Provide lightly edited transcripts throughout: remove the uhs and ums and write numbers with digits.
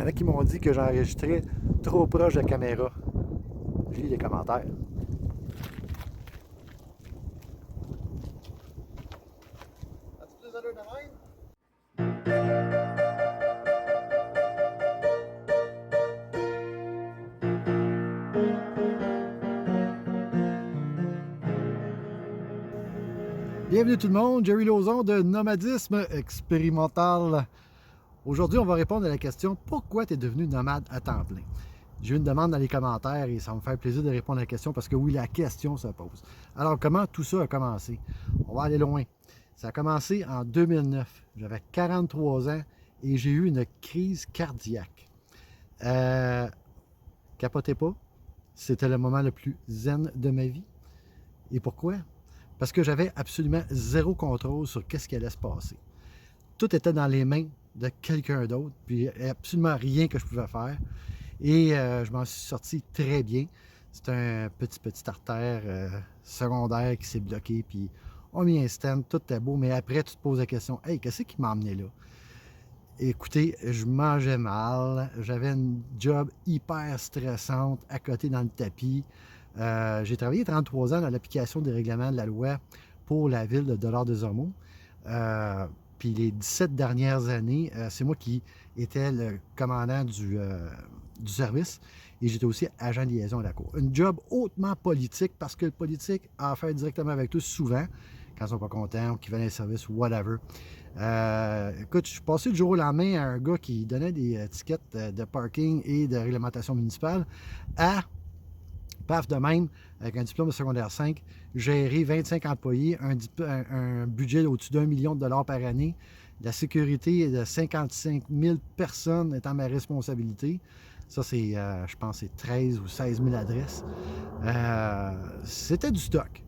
en a qui m'ont dit que j'enregistrais trop proche de la caméra. Je lis les commentaires. As-tu plus d'allure de même? Bienvenue tout le monde, Jerry Lauzon de Nomadisme Expérimental. Aujourd'hui, on va répondre à la question « Pourquoi tu es devenu nomade à temps plein? » J'ai eu une demande dans les commentaires et ça me fait plaisir de répondre à la question parce que oui, la question se pose. Alors, comment tout ça a commencé? On va aller loin. Ça a commencé en 2009. J'avais 43 ans et j'ai eu une crise cardiaque. Capotez pas, c'était le moment le plus zen de ma vie. Et pourquoi? Parce que j'avais absolument zéro contrôle sur qu'est-ce qui allait se passer. Tout était dans les mains de quelqu'un d'autre, puis absolument rien que je pouvais faire. Et je m'en suis sorti très bien. C'est un petit artère secondaire qui s'est bloqué, puis on mis un stand, tout était beau, mais après tu te poses la question, hey, qu'est-ce qui m'a emmené là? Écoutez, je mangeais mal, j'avais une job hyper stressante à côté dans le tapis. J'ai travaillé 33 ans dans l'application des règlements de la loi pour la ville de Dollard-des-Ormeaux. Puis les 17 dernières années, c'est moi qui étais le commandant du service et j'étais aussi agent de liaison à la cour. Une job hautement politique parce que le politique a affaire directement avec tous souvent quand ils sont pas contents ou qu'ils veulent un service ou whatever. Écoute, je suis passé du jour au lendemain à un gars qui donnait des tickets de parking et de réglementation municipale à paf de même, avec un diplôme de secondaire 5, gérer 25 employés, un budget au-dessus d'1 million de dollars par année, la sécurité de 55 000 personnes est à ma responsabilité. Ça, c'est, je pense, c'est 13 ou 16 000 adresses. C'était du stock.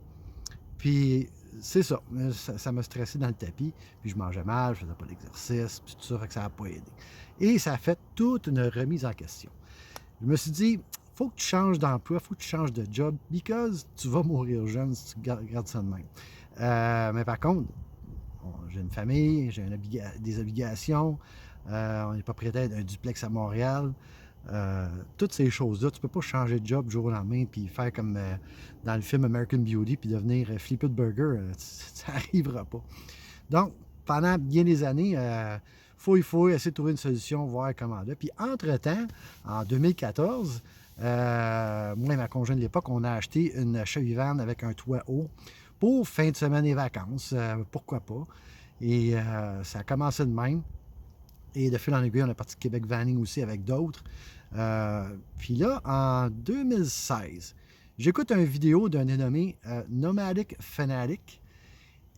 Puis, c'est ça. Ça m'a stressé dans le tapis. Puis, je mangeais mal, je faisais pas d'exercice, puis tout ça, fait que ça n'a pas aidé. Et ça a fait toute une remise en question. Je me suis dit, faut que tu changes d'emploi, faut que tu changes de job, because tu vas mourir jeune si tu gardes ça de même. Mais par contre, j'ai une famille, j'ai des obligations, on n'est pas propriétaire d'un duplex à Montréal. Toutes ces choses-là, tu peux pas changer de job du jour au lendemain puis faire comme dans le film American Beauty puis devenir Flipped Burger, ça n'arrivera pas. Donc, pendant bien des années, il faut essayer de trouver une solution, voir comment là. Puis entre-temps, en 2014, moi et ma conjointe de l'époque, on a acheté une Chevy-Van avec un toit haut pour fin de semaine et vacances. Pourquoi pas? Et ça a commencé de même. Et de fil en aiguille, on est parti de Québec Vanning aussi avec d'autres. Puis là, en 2016, j'écoute une vidéo d'un dénommé Nomadic Fanatic.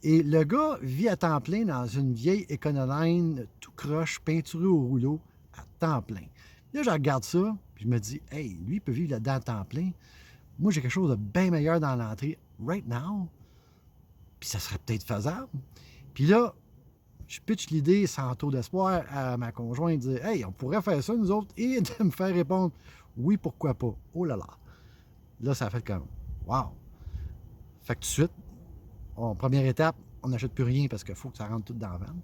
Et le gars vit à temps plein dans une vieille Econoline tout croche, peinturée au rouleau, à temps plein. Là, je regarde ça, puis je me dis, hey, lui, il peut vivre là-dedans à temps plein. Moi, j'ai quelque chose de bien meilleur dans l'entrée, right now. Puis ça serait peut-être faisable. Puis là, je pitch l'idée sans taux d'espoir à ma conjointe, dire, hey, on pourrait faire ça, nous autres, et de me faire répondre, oui, pourquoi pas. Oh là là. Là, ça a fait comme, wow. Fait que tout de suite, première étape, on n'achète plus rien parce qu'il faut que ça rentre tout dans la vanne.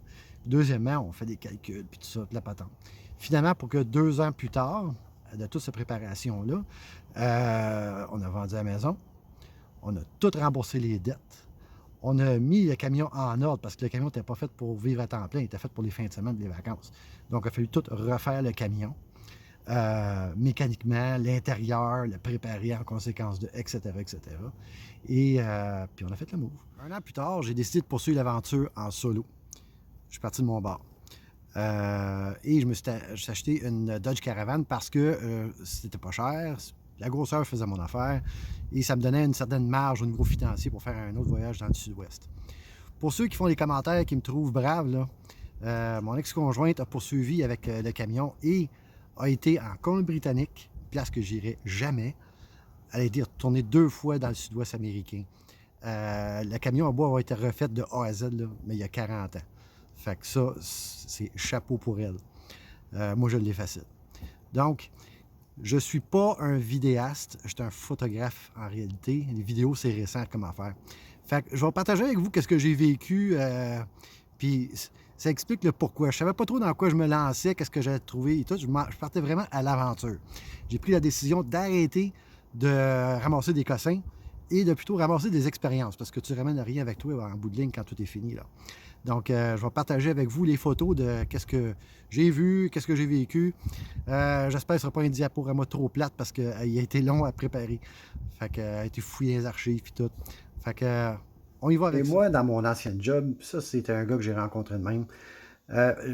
Deuxièmement, on fait des calculs, puis tout ça, de la patente. Finalement, pour que 2 ans plus tard, de toute cette préparation-là, on a vendu la maison, on a tout remboursé les dettes, on a mis le camion en ordre parce que le camion n'était pas fait pour vivre à temps plein, il était fait pour les fins de semaine, les vacances. Donc, il a fallu tout refaire le camion. Mécaniquement, l'intérieur, le préparer en conséquence de, etc., etc. Et puis on a fait le move. 1 an plus tard, j'ai décidé de poursuivre l'aventure en solo. Je suis parti de mon bar. Et je me suis acheté une Dodge Caravan parce que c'était pas cher, la grosseur faisait mon affaire et ça me donnait une certaine marge au niveau financier pour faire un autre voyage dans le sud-ouest. Pour ceux qui font les commentaires et qui me trouvent brave, là, mon ex-conjointe a poursuivi avec le camion et a été en Colombie-Britannique, place que j'irai jamais. Elle a été retournée 2 fois dans le sud-ouest américain. Le camion à bois a été refait de A à Z, là, mais il y a 40 ans. Fait que ça, c'est chapeau pour elle. Moi, je l'ai facile. Donc, je suis pas un vidéaste, je suis un photographe en réalité. Les vidéos, c'est récent comme affaire. Fait que je vais partager avec vous ce que j'ai vécu Puis ça explique le pourquoi. Je savais pas trop dans quoi je me lançais, qu'est-ce que j'allais trouver et tout. Je partais vraiment à l'aventure. J'ai pris la décision d'arrêter de ramasser des cossins et de plutôt ramasser des expériences parce que tu ramènes rien avec toi en bout de ligne quand tout est fini, là. Donc, je vais partager avec vous les photos de qu'est-ce que j'ai vu, qu'est-ce que j'ai vécu. J'espère que ce ne sera pas un diaporama trop plate parce qu'il a été long à préparer. Fait qu'il a été fouillé les archives et tout. Fait que, on y va avec ça. Et moi, dans mon ancien job, ça, c'était un gars que j'ai rencontré de même.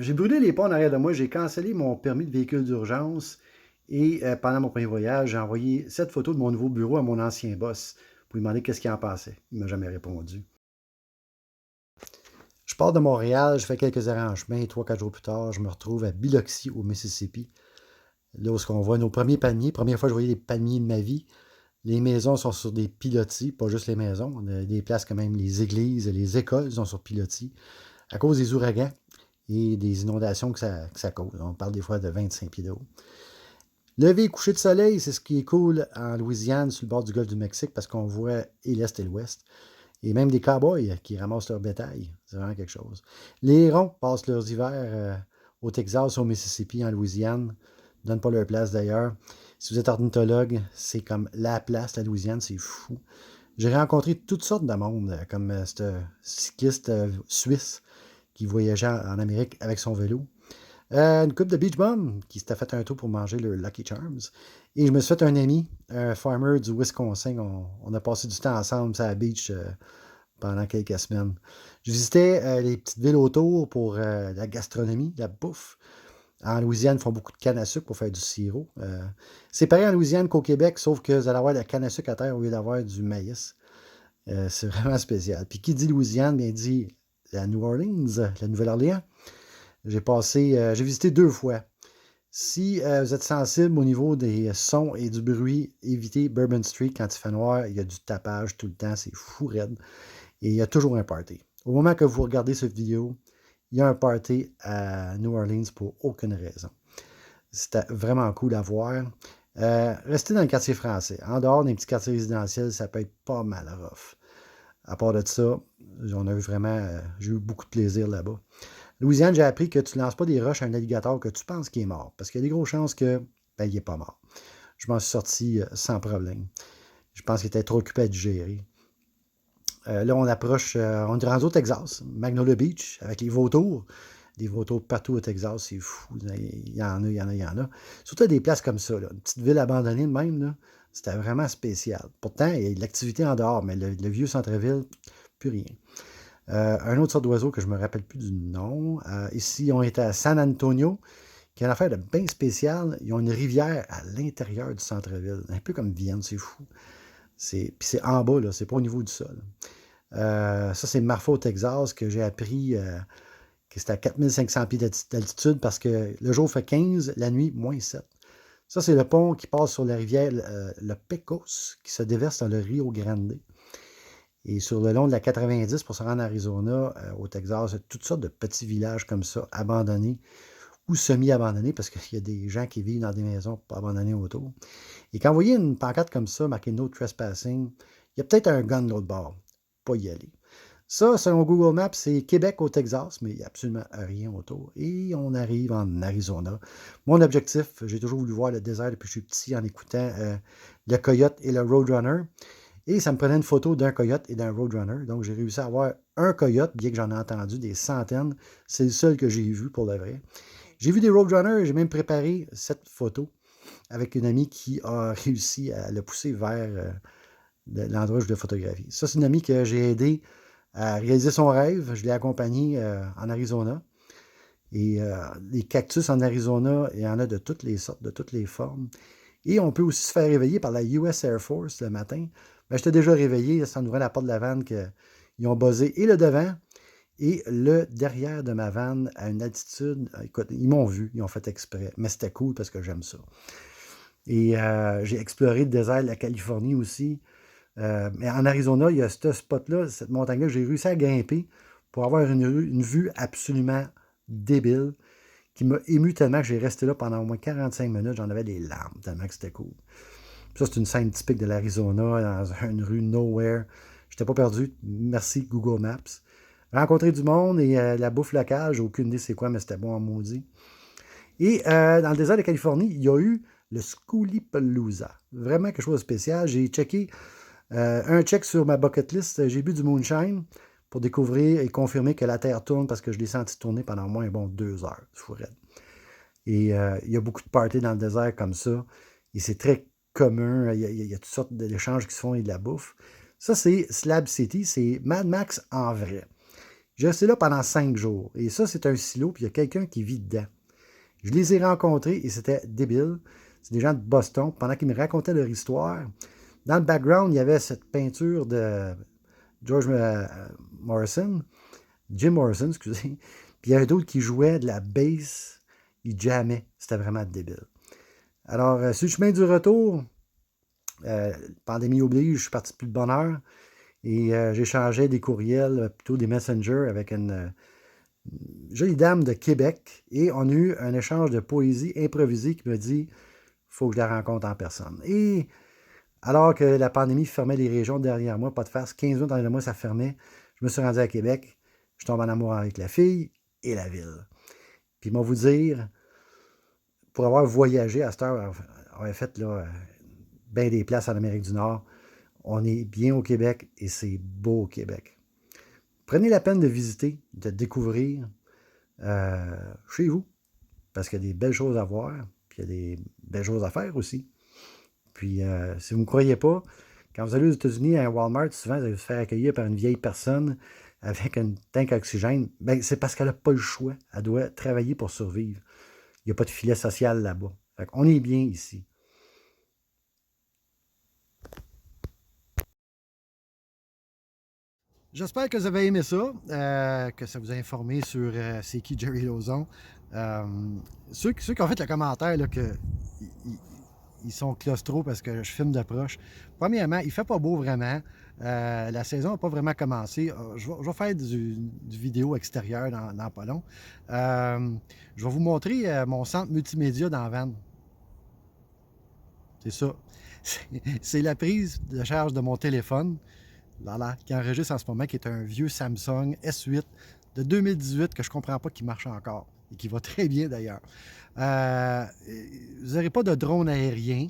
J'ai brûlé les ponts en arrière de moi. J'ai cancellé mon permis de véhicule d'urgence. Et pendant mon premier voyage, j'ai envoyé cette photo de mon nouveau bureau à mon ancien boss pour lui demander qu'est-ce qu'il en pensait. Il ne m'a jamais répondu. Je pars de Montréal, je fais quelques arrangements et 3-4 jours plus tard, je me retrouve à Biloxi, au Mississippi. Là où on voit nos premiers palmiers. Première fois que je voyais les palmiers de ma vie. Les maisons sont sur des pilotis, pas juste les maisons. On a des places quand même, les églises, les écoles sont sur pilotis à cause des ouragans et des inondations que ça cause. On parle des fois de 25 pieds d'eau. Lever et coucher de soleil, c'est ce qui est cool en Louisiane, sur le bord du golfe du Mexique, parce qu'on voit et l'Est et l'Ouest. Et même des cow-boys qui ramassent leur bétail. C'est vraiment quelque chose. Les hérons passent leurs hivers au Texas, au Mississippi, en Louisiane. Ne donnent pas leur place d'ailleurs. Si vous êtes ornithologue, c'est comme la place, la Louisiane, c'est fou. J'ai rencontré toutes sortes de monde, comme ce cycliste suisse qui voyageait en Amérique avec son vélo. Une couple de beach bums qui s'était fait un tour pour manger le Lucky Charms. Et je me suis fait un ami, un farmer du Wisconsin. On a passé du temps ensemble sur la beach pendant quelques semaines. Je visitais les petites villes autour pour la gastronomie, la bouffe. En Louisiane, ils font beaucoup de canne à sucre pour faire du sirop. C'est pareil en Louisiane qu'au Québec, sauf que vous allez avoir de la canne à sucre à terre au lieu d'avoir du maïs. C'est vraiment spécial. Puis qui dit Louisiane, bien dit la New Orleans, la Nouvelle-Orléans. J'ai visité 2 fois. Si vous êtes sensible au niveau des sons et du bruit, évitez Bourbon Street quand il fait noir. Il y a du tapage tout le temps, c'est fou raide. Et il y a toujours un party. Au moment que vous regardez cette vidéo, il y a un party à New Orleans pour aucune raison. C'était vraiment cool à voir. Restez dans le quartier français. En dehors des petits quartiers résidentiels, ça peut être pas mal rough. À part de ça, j'ai eu beaucoup de plaisir là-bas. Louisiane, j'ai appris que tu ne lances pas des roches à un alligator que tu penses qu'il est mort. Parce qu'il y a des grosses chances qu'il n'est pas mort. Je m'en suis sorti sans problème. Je pense qu'il était trop occupé à digérer. Là, on est rendu au Texas, Magnolia Beach, avec les vautours. Des vautours partout au Texas, c'est fou. Il y en a. Surtout à des places comme ça, là. Une petite ville abandonnée de même, là, c'était vraiment spécial. Pourtant, il y a de l'activité en dehors, mais le vieux centre-ville, plus rien. Un autre sorte d'oiseau que je ne me rappelle plus du nom. Ici, on était à San Antonio, qui a une affaire de bien spéciale. Ils ont une rivière à l'intérieur du centre-ville, un peu comme Vienne, c'est fou. Puis c'est en bas, là, c'est pas au niveau du sol. Ça, c'est Marfa au Texas que j'ai appris que c'était à 4500 pieds d'altitude parce que le jour fait 15, la nuit, moins 7. Ça, c'est le pont qui passe sur la rivière, le Pecos, qui se déverse dans le Rio Grande. Et sur le long de la 90, pour se rendre en Arizona, au Texas, il y a toutes sortes de petits villages comme ça, abandonnés ou semi-abandonnés, parce qu'il y a des gens qui vivent dans des maisons pas abandonnées autour. Et quand vous voyez une pancarte comme ça, marquée No Trespassing, il y a peut-être un gun de l'autre bord. Pas y aller. Ça, selon Google Maps, c'est Québec au Texas, mais il n'y a absolument rien autour. Et on arrive en Arizona. Mon objectif, j'ai toujours voulu voir le désert depuis que je suis petit en écoutant le Coyote et le Roadrunner. Et ça me prenait une photo d'un coyote et d'un roadrunner. Donc, j'ai réussi à avoir un coyote, bien que j'en ai entendu des centaines. C'est le seul que j'ai vu pour le vrai. J'ai vu des roadrunners et j'ai même préparé cette photo avec une amie qui a réussi à le pousser vers l'endroit où je le photographie. Ça, c'est une amie que j'ai aidé à réaliser son rêve. Je l'ai accompagnée en Arizona. Et les cactus en Arizona, il y en a de toutes les sortes, de toutes les formes. Et on peut aussi se faire réveiller par la US Air Force le matin. Ben, j'étais déjà réveillé, ça ouvrait la porte de la vanne qu'ils ont buzzé et le devant et le derrière de ma vanne à une altitude. Écoute, ils m'ont vu, ils ont fait exprès, mais c'était cool parce que j'aime ça. Et j'ai exploré le désert de la Californie aussi. Mais en Arizona, il y a ce spot-là, cette montagne-là, j'ai réussi à grimper pour avoir une vue absolument débile qui m'a ému tellement que j'ai resté là pendant au moins 45 minutes. J'en avais des larmes tellement que c'était cool. Ça, c'est une scène typique de l'Arizona, dans une rue nowhere. Je n'étais pas perdu. Merci Google Maps. rencontrer du monde et la bouffe locale, j'ai aucune idée c'est quoi, mais c'était bon en maudit. Et dans le désert de Californie, il y a eu le Skoolipalooza. Vraiment quelque chose de spécial. J'ai checké un check sur ma bucket list. J'ai bu du moonshine pour découvrir et confirmer que la Terre tourne parce que je l'ai senti tourner pendant au moins 2 heures. C'est fou raide. Et il y a beaucoup de parties dans le désert comme ça. Et c'est très commun. Il y a toutes sortes d'échanges qui se font et de la bouffe. Ça, c'est Slab City. C'est Mad Max en vrai. J'ai resté là pendant 5 jours. Et ça, c'est un silo, puis il y a quelqu'un qui vit dedans. Je les ai rencontrés et c'était débile. C'est des gens de Boston. Pendant qu'ils me racontaient leur histoire, dans le background, il y avait cette peinture de George Morrison, Jim Morrison, excusez. Puis il y avait d'autres qui jouaient de la bass. Ils jammaient. C'était vraiment débile. Alors, sur le chemin du retour, pandémie oblige, je suis parti plus de bonne heure. Et j'échangeais des courriels, plutôt des messengers avec une jolie dame de Québec. Et on a eu un échange de poésie improvisée qui me dit « faut que je la rencontre en personne ». Et alors que la pandémie fermait les régions derrière moi, pas de farce, 15 minutes derrière moi, ça fermait. Je me suis rendu à Québec. Je tombe en amour avec la fille et la ville. Puis, moi, vous dire, pour avoir voyagé à cette heure, on a fait là, bien des places en Amérique du Nord. On est bien au Québec et c'est beau au Québec. Prenez la peine de visiter, de découvrir chez vous, parce qu'il y a des belles choses à voir, puis il y a des belles choses à faire aussi. Puis, si vous ne me croyez pas, quand vous allez aux États-Unis à un Walmart, souvent, vous allez vous faire accueillir par une vieille personne avec une tank à oxygène. Ben, c'est parce qu'elle n'a pas le choix. Elle doit travailler pour survivre. Il n'y a pas de filet social là-bas. On est bien ici. J'espère que vous avez aimé ça, que ça vous a informé sur c'est qui Jerry Lauzon. Ceux qui ont fait le commentaire là, que ils sont claustro parce que je filme de proche. Premièrement, il fait pas beau vraiment. La saison n'a pas vraiment commencé. Je vais faire du vidéo extérieur dans pas long. Je vais vous montrer mon centre multimédia dans la van. C'est ça. C'est la prise de charge de mon téléphone qui enregistre en ce moment, qui est un vieux Samsung S8 de 2018 que je ne comprends pas qui marche encore et qui va très bien d'ailleurs. Vous n'aurez pas de drone aérien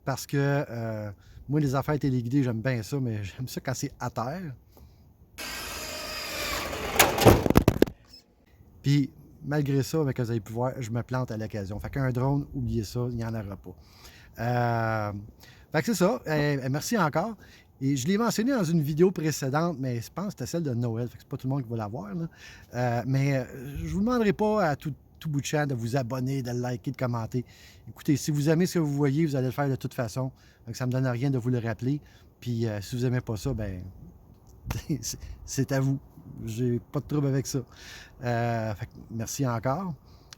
parce que moi, les affaires téléguidées, j'aime bien ça, mais j'aime ça quand c'est à terre. Puis, malgré ça, avec vous avez pu voir, je me plante à l'occasion. Fait qu'un drone, oubliez ça, il n'y en aura pas. Fait que c'est ça. Merci encore. Et je l'ai mentionné dans une vidéo précédente, mais je pense que c'était celle de Noël. Fait que c'est pas tout le monde qui va la voir. Mais je ne vous demanderai pas à tout bout de champ de vous abonner, de liker, de commenter. Écoutez, si vous aimez ce que vous voyez, vous allez le faire de toute façon. Donc, ça ne me donne rien de vous le rappeler. Puis si vous n'aimez pas ça, ben c'est à vous. J'ai pas de trouble avec ça. Fait que merci encore.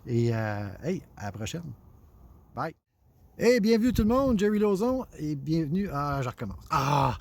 Et hey, à la prochaine. Bye. Hey, bienvenue tout le monde, Jerry Lauzon, et bienvenue. Ah, je recommence. Ah!